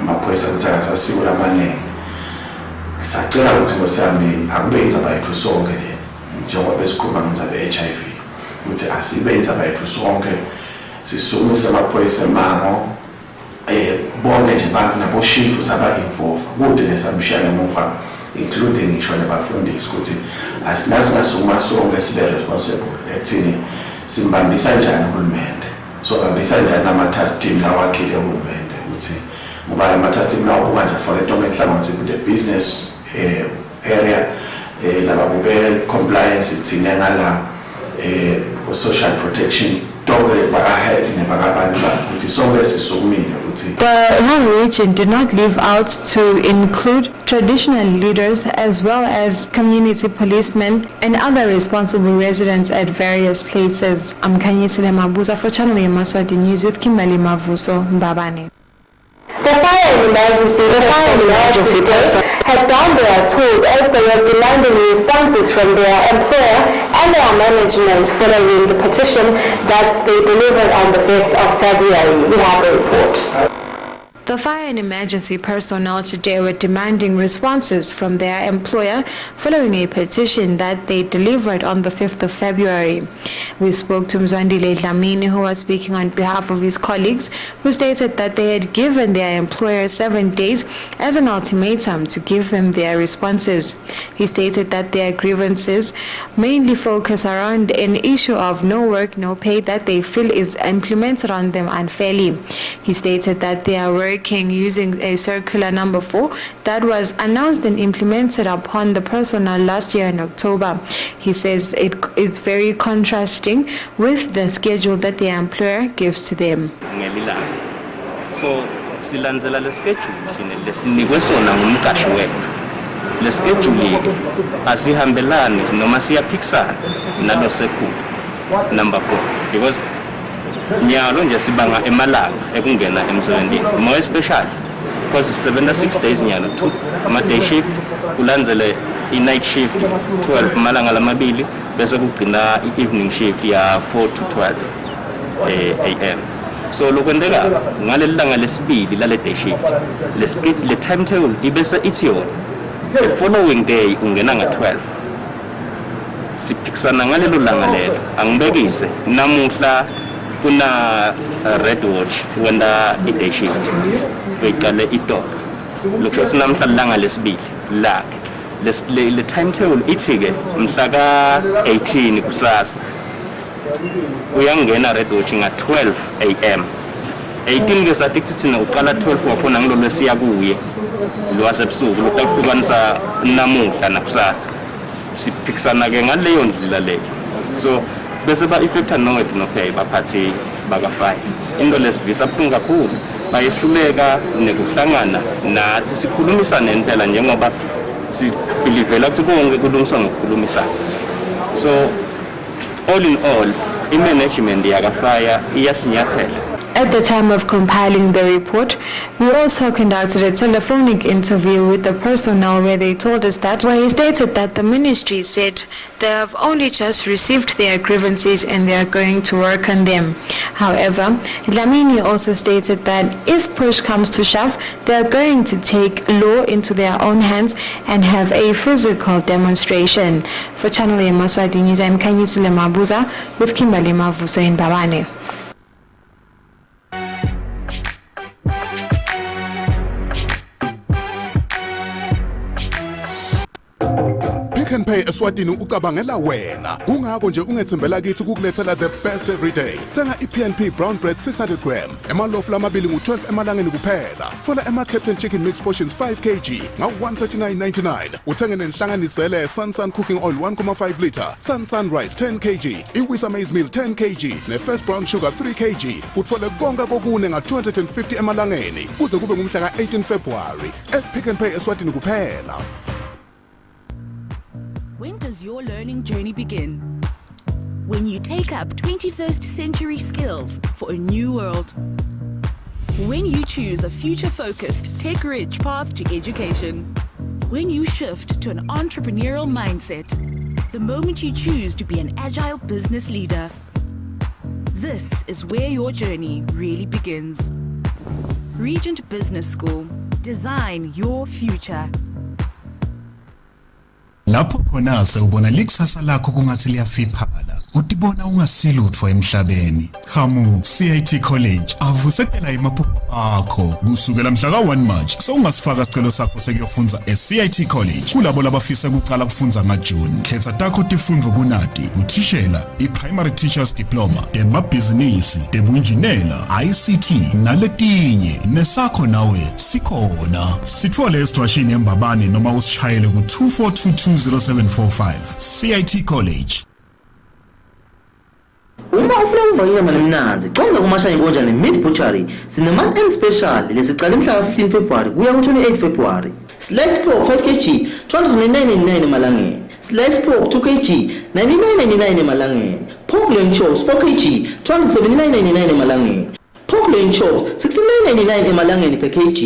Maphoyisa ukuthi akasasiko lamaningi. Ngisacela ukuthi Nkosi yami akube indzaba yethu sonke le njengoba besikhuluma ngendaba ye-HIV ukuthi asibe indzaba yethu sonke sisukumise amaphoyisa emango bonke nje abantu naboshifu saba-involve kude nesamishiya ngemuva including ngisho nabafundisi ukuthi asingasukuma sonke sibe responsible ekuthini simbambisa njani uhulumende sobambisa njani nama-task team lawakhile uhulumende ukuthi ngoba ama-task team lawo buka nje for etonke enhlangothi kule business area lababuke compliance ithine ngala social protection tonke baka-health nebakabantu ukuthi sonke sisukumile ukuthi. The whole region did not leave out to include traditional leaders as well as community policemen and other responsible residents at various places. I'm Kanyisile Mabuza for Channel Yemaswati News with Kimberly Mavuso Mbabane. The fire and emergency personnel had donned their tools as they were demanding responses from their employer and their management following the petition that they delivered on the 5th of February. We have a report. The fire and emergency personnel today were demanding responses from their employer following a petition that they delivered on the 5th of February. We spoke to Mzwandile Dlamini, who was speaking on behalf of his colleagues, who stated that they had given their employer 7 days as an ultimatum to give them their responses. He stated that their grievances mainly focus around an issue of no work, no pay that they feel is implemented on them unfairly. He stated that they are working using a circular number 4 that was announced and implemented upon the personnel last year in October. He says it is very contrasting with the schedule that the employer gives to them. So silandzela le schedule sine lesinikwe sona ngumqashi wethu. Le schedule asihambelani noma siyaphikisana nalo sekhulu number 4 because nyalo nje sibanga emalanga ekungena emsebenzini more especially because 76 days nyalo 2 ama day shift kulandzele I night shift 12 malanga lamabili bese kugcina I evening shift ya 4 to 12 am. So lokwendeka ngale langa lesibili lale day shift le timetable ibese ithi yona the following day ungena nga 12 siphikisana ngalelo langa lelo angibekise namuhla kuna red watch wenda I-day shift beqale itolo lokho sinamhla langa lesibili la le timetable ithi ke mhla ka 18 kusasa uyangena red watch nga 12 am 18 ke sathi thina uqala 12 wakhona ngilo lesiya kuye lo wasebusuku lokufika namuhla nakusasa siphikisana ke ngaleyo ndlela leyo so bese ba effecta no work no pay baphathi bakafaya into lesivisa buhlungu kakhulu bayehluleka nekuhlangana nathi sikhulumisane impela njengoba sibelivela ukuthi konke kulungiswa ngokukhulumisana. So all in all i-management yakafaya iyasinyathela. At the time of compiling the report, we also conducted a telephonic interview with the personnel where they told us that, where he stated that the ministry said they have only just received their grievances and they are going to work on them. However, Dlamini also stated that if push comes to shove, they are going to take law into their own hands and have a physical demonstration. For Channel Yemaswati News, I'm Kanyisile Mabuza with Kimberly Mavuso in Mbabane. Pay eSwatini ucabangela wena kungako nje ungethembela kithi kukulethela the best every day. Thenga iPNP brown bread 600 gram emalofu lamabili ngu12 emalangeni kuphela. Fola Captain chicken mix portions 5 kg nga 139.99. Uthenge nenhlanganisele Sun cooking oil 1.5 liter, Sun rice 10 kg, iWisa maize meal 10 kg ne first brown sugar 3 kg. Uthole konke kokune nga 250 emalangeni kuze kube ngumhla ka 18 February. Pick and Pay eSwatini kuphela. When does your learning journey begin? When you take up 21st century skills for a new world. When you choose a future-focused, tech-rich path to education. When you shift to an entrepreneurial mindset. The moment you choose to be an agile business leader. This is where your journey really begins. Regent Business School. Design your future. Lapho khona ubona likusasa lakho kungathi liyafiphala utibona ungasilutho emhlabeni hamu CIT College avusekela imaphupho akho kusukela mhla ka 1 March sowungasifaka isicelo sakho sekuyofunda eCIT College kulabo labafisa ukuqala kufunda ngaJune khetha takho tifundvo kunati uthishela iPrimary Teachers Diploma emabhizinisi ebunjinela ICT naletinye nesakho nawe sikhona sithole esitwashini embabane noma usishayele ku 24220745 CIT College. Uma ufuna ukuva inyama lemnanzi conza kuMashaya Inkonjane Meat Butchery sine month end special lesicala mhla 15 February kuya ku 28 February. Sliced pork 5 kg 299 emalangeni. Sliced pork 2 kg 99.99 emalangeni. Pork loin chops 4 kg 279.99 emalangeni. Pork loin chops 69.99 emalangeni per kg.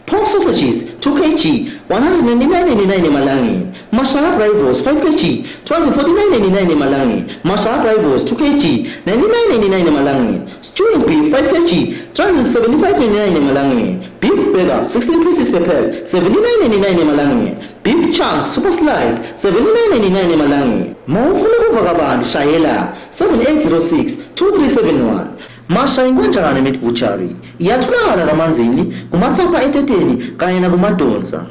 Pork sausages 2 kg 199.99 emalangeni. Mashallah rivals 5 kg 249.99 emalangeni. Mashallah rivals 2 kg 99.99 emalangeni. Stewing beef 5 kg 275.99 emalangeni. Beef burger 16 pieces per pack 79.99 emalangeni. Beef chunk super sliced 79.99 emalangeni. Mawufuna ukuva kabanzi shayela 7806 2371. Mashaya Inkonjane Meat Butchery iyatholakala kamanzini kumathapha eteteni kanye nakumadonsa.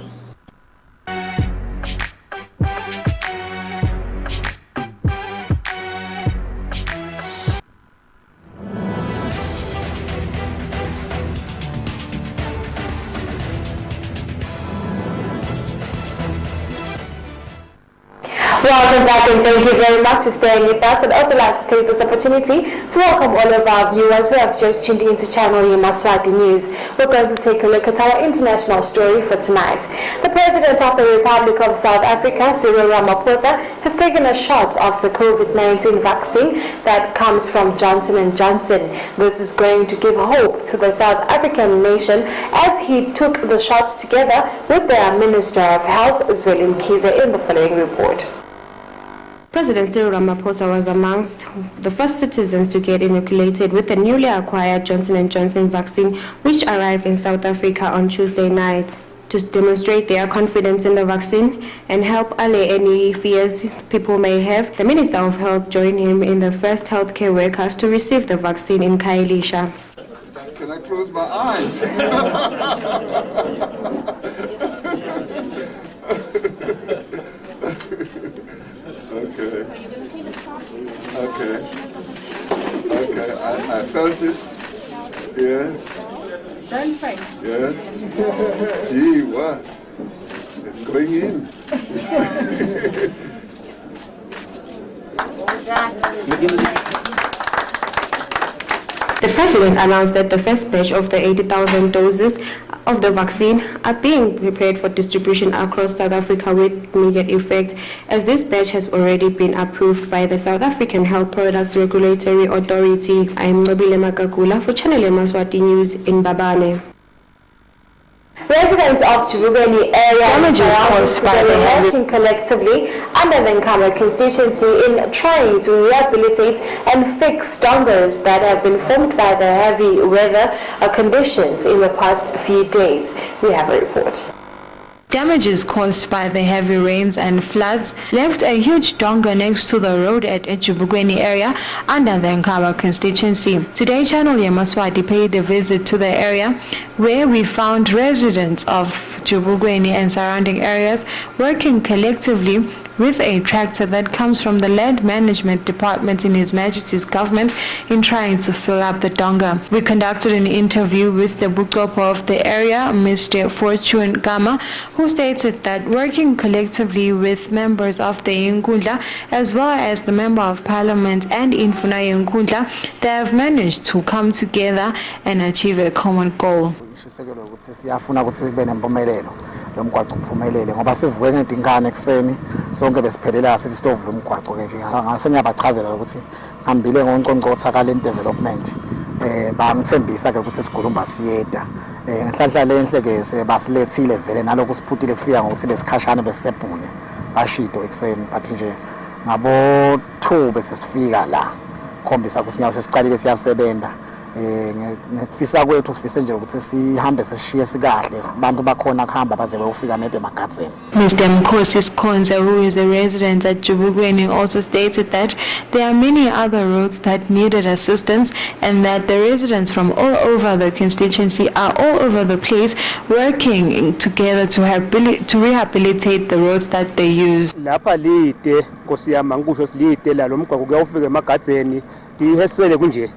Welcome back and thank you very much for staying with us. I'd also like to take this opportunity to welcome all of our viewers who have just tuned into channel Yemaswati News. We're going to take a look at our international story for tonight. The President of the Republic of South Africa, Cyril Ramaphosa, has taken a shot of the COVID-19 vaccine that comes from Johnson & Johnson. This is going to give hope to the South African nation as he took the shots together with their Minister of Health, Zweli Mkhize, in the following report. President Cyril Ramaphosa was amongst the first citizens to get inoculated with the newly acquired Johnson & Johnson vaccine, which arrived in South Africa on Tuesday night. To demonstrate their confidence in the vaccine and help allay any fears people may have, the Minister of Health joined him in the first healthcare workers to receive the vaccine in Khayelitsha. Can I close my eyes? Okay, I felt it. Yes. Don't fight. Yes. Gee, what? It's going in. The President announced that the first batch of the 80,000 doses of the vaccine are being prepared for distribution across South Africa with immediate effect, as this batch has already been approved by the South African Health Products Regulatory Authority. I am Nobile Makakula for Channel Yemaswati News in Babane. Residents of Chibugeni area damages caused by the working collectively under the Nkama constituency in trying to rehabilitate and fix dongas that have been formed by the heavy weather conditions in the past few days. We have a report. Damages caused by the heavy rains and floods left a huge donga next to the road at Echubugweni area under the Nkaba constituency. Today, Channel Yemaswati paid a visit to the area where we found residents of Chubugweni and surrounding areas working collectively with a tractor that comes from the Land Management Department in His Majesty's government in trying to fill up the donga. We conducted an interview with the Bukopo of the area, Mr. Fortune Gama, who stated that working collectively with members of the Inkundla as well as the Member of Parliament and Infuna Inkundla, they have managed to come together and achieve a common goal. Siyafuna ukuthi kube nempumelelo lomgwaqo uphumelele ngoba sivuke ngedingane ekseni sonke besiphelela sithi sitovula umgwaqo ke nje ngase ngiyabachazela ukuthi ngihambile ngoNkqonkqotha ka-Land Development bangithembisa ke ukuthi sigulumba siyeda ngenhlanhla lenhle ke sebasilethile vele nalokho siphutile kufika ngokuthi lesikhashana besisebhunye bashido ekseni but nje ngabo 2 bese sifika la khombisa ukuthi nyawo sesicalile siyasebenza ngekufisa kwethu sifise nje ukuthi sihambe sishiye sikahle abantu bakhona kuhamba baze bayofika maybe emagazini. Mr. Mkosi Skonza, who is a resident at Jubugweni, also stated that there are many other roads that needed assistance and that the residents from all over the constituency are all over the place working together to rehabilitate the roads that they use. Lapha lide Nkosi yami angikusho silide la lo mgwaqo kuyawufika emagazeni dihesele kunje.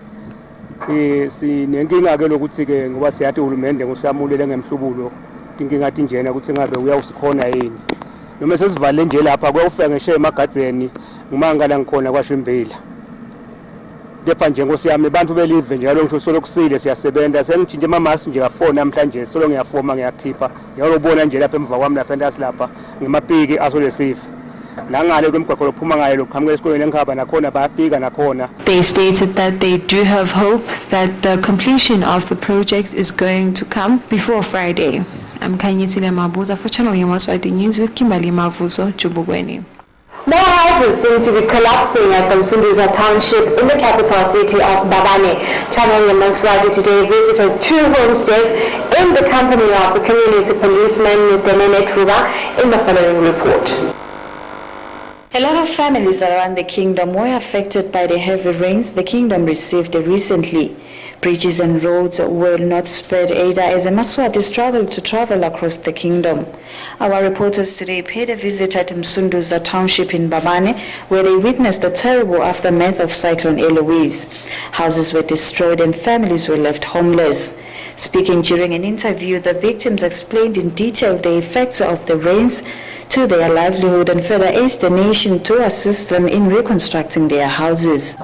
Sinenkinga ke lokuthi ke ngoba siyathi uhulumende ngosiyamulele ngemhlubulo inkinga athi njena ukuthi ngabe uyawusikhona yini noma sesivale nje lapha kuyawufika ngisho emagazeni ngimangala ngikhona kwaShimbila lepha nje ngosiyami abantu belive njalo ngisho solo kusile siyasebenza sengijinje mamasi nje afona namhlanje solo ngiyafoma ngiyakhipha ngiyalobona nje lapha emva kwami lapha entasi lapha ngemapiki asolesifa. They stated that they do have hope that the completion of the project is going to come before Friday. I'm Kanyisile Mabuza for Channel Yemaswati News with Kimberly Mavuso, Jubugweni. More houses seem to be collapsing at the Msunduza township in the capital city of Mbabane. Channel Yemaswati today visited 2 homesteads in the company of the community policeman, Mr. Nenet Fuba, in the following report. A lot of families around the kingdom were affected by the heavy rains the kingdom received recently. Bridges and roads were not spared either as Yemaswati struggled to travel across the kingdom. Our reporters today paid a visit at Msunduza township in Mbabane, where they witnessed the terrible aftermath of Cyclone Eloise. Houses were destroyed and families were left homeless. Speaking during an interview, the victims explained in detail the effects of the rains to their livelihood and further urged the nation to assist them in reconstructing their houses.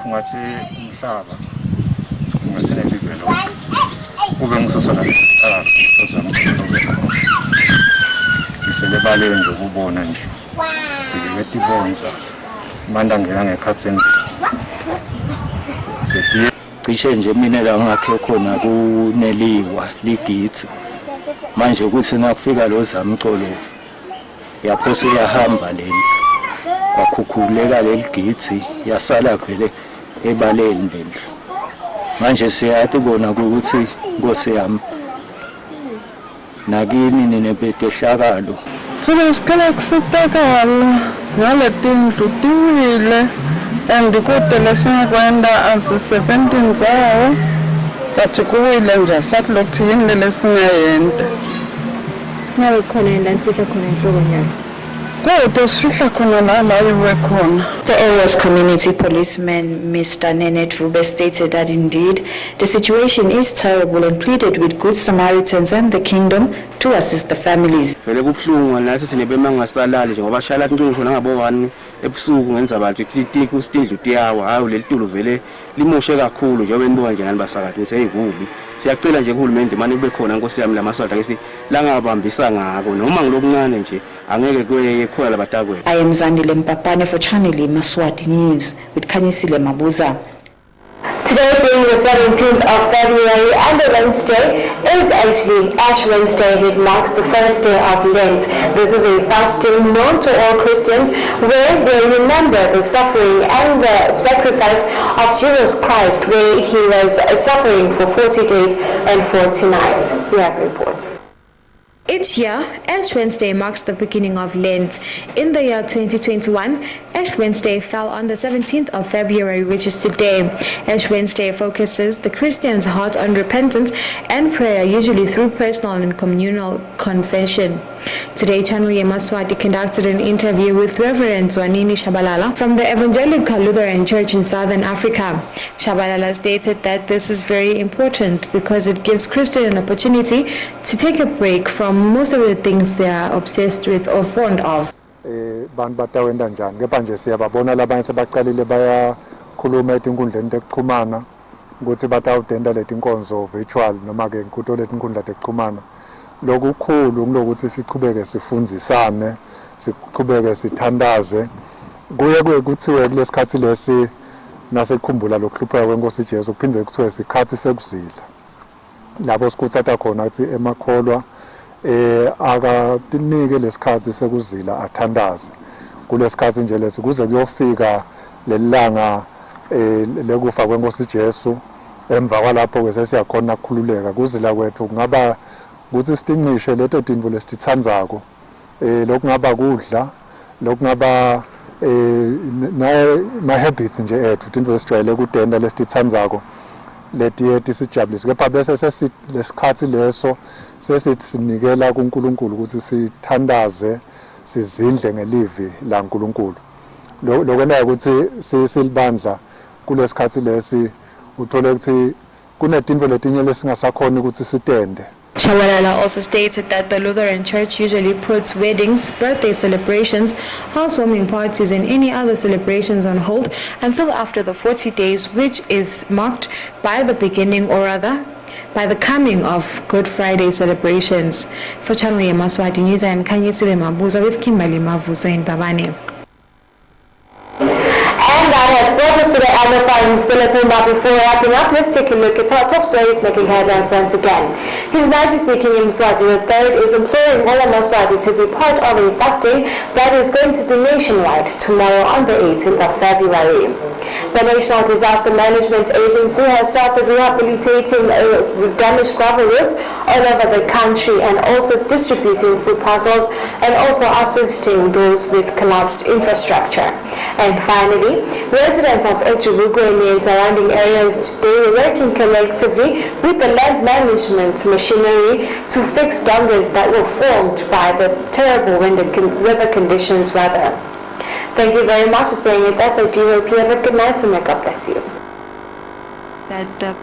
Cishe nje mina la ngakhe khona kuneliwa ligitsi manje ukuthi nakufika lo zamcolo yaphose yahamba leli wakhukhuleka leli gitsi yasala vele ebaleni leli manje siyathi bona ukuthi Nkosi yami nakini ninebetehlakalo sibe sikhala kusitakala ngaletindlu tiwile and kude lesingakwenda asi-17 zawo kathi kuwile nje sathi lokhu yini lesingayenda ngabe khona indlanifihla khona inhloko nyalo kude sifihla khona la iwe khona. The area's community policeman, Mr. Nenet Rube, stated that indeed the situation is terrible and pleaded with good Samaritans and the kingdom to assist the families. Vele kubhlungu nathi sinebema ngasalali njengoba shala ncingisho nangabo 1 ebusuku ngenza bathi titiku stindlu tiyawa hayi leli tulo vele limoshe kakhulu njengoba nibuka nje ngani basakade seyikubi. Siyacela nje kuhulumende manje kube khona Nkosi yami lamaswati akesi langabambisa ngako noma ngilokuncane nje angeke kweye khona labatakwe. I am Zandile Mpapane for Channel Yemaswati News with Kanyisile Mabuza. Today being the 17th of February and the Wednesday is actually Ash Wednesday. It marks the first day of Lent. This is a fasting known to all Christians where they remember the suffering and the sacrifice of Jesus Christ, where he was suffering for 40 days and 40 nights. We have a report. Each year, Ash Wednesday marks the beginning of Lent. In the year 2021, Ash Wednesday fell on the 17th of February, which is today. Ash Wednesday focuses the Christian's heart on repentance and prayer, usually through personal and communal confession. Today, Channel Yemaswati conducted an interview with Reverend Zwanini Shabalala from the Evangelical Lutheran Church in Southern Africa. Shabalala stated that this is very important because it gives Christians an opportunity to take a break from most of the things they are obsessed with or fond of. Bantu batawenda njani kepha nje siyababona labanye sebaqalile bayakhuluma etinkundleni tekuxhumana ukuthi batawudenda letinkonzo virtual noma ke nkuto letinkundla tekuxhumana. Lokukhulu kunokuthi siqhubeke sifundzisane siqhubeke sithandaze kuye kuthiwe kulesikhathi lesi nasekukhumbula lokuhlupheka kweNkosi Jesu kuphindze kuthiwe isikhathi sekuzila lapho sikuthatha khona ukuthi emakholwa akatinike lesikhathi sekuzila athandaze kulesikhathi nje lesi kuze kuyofika lelanga lekufa kweNkosi Jesu emva kwalapho-ke sesiyakhona ukukhululeka kuzila kwethu kungaba ukuthi sitincishe leto tinto lesititsandzako lokungaba kudla lokungaba ma-habits nje ethu tinto lesijwayele kudenda lesititsandzako letiye tisijabulise kepha bese lesikhathi leso sesithi sinikela kuNkulunkulu ukuthi sithandaze sizindle ngelivi la nkulunkulu lokwenza ukuthi silibandla kulesikhathi lesi uthole ukuthi kunetinto letinye lesingasakhona ukuthi sitende. Shabalala also stated that the Lutheran Church usually puts weddings, birthday celebrations, housewarming parties and any other celebrations on hold until after the 40 days, which is marked by the beginning or rather by the coming of Good Friday celebrations. For Channel Yemaswati News, I am Kanyisile Mabuza with Kimberly Mavuso in Babane. And that has brought us to the end of our news bulletin, but before wrapping up, let's take a look at our top stories making headlines once again. His Majesty King Yemaswati III is imploring all Yemaswati to be part of a fasting that is going to be nationwide tomorrow on the 18th of February. The National Disaster Management Agency has started rehabilitating damaged gravel roads all over the country and also distributing food parcels and also assisting those with collapsed infrastructure. And finally, residents of Echubugwe and surrounding areas today are working collectively with the land management machinery to fix dongers that were formed by the terrible weather conditions rather. Thank you very much for staying with us. I do hope you have a good night and may God bless you. That the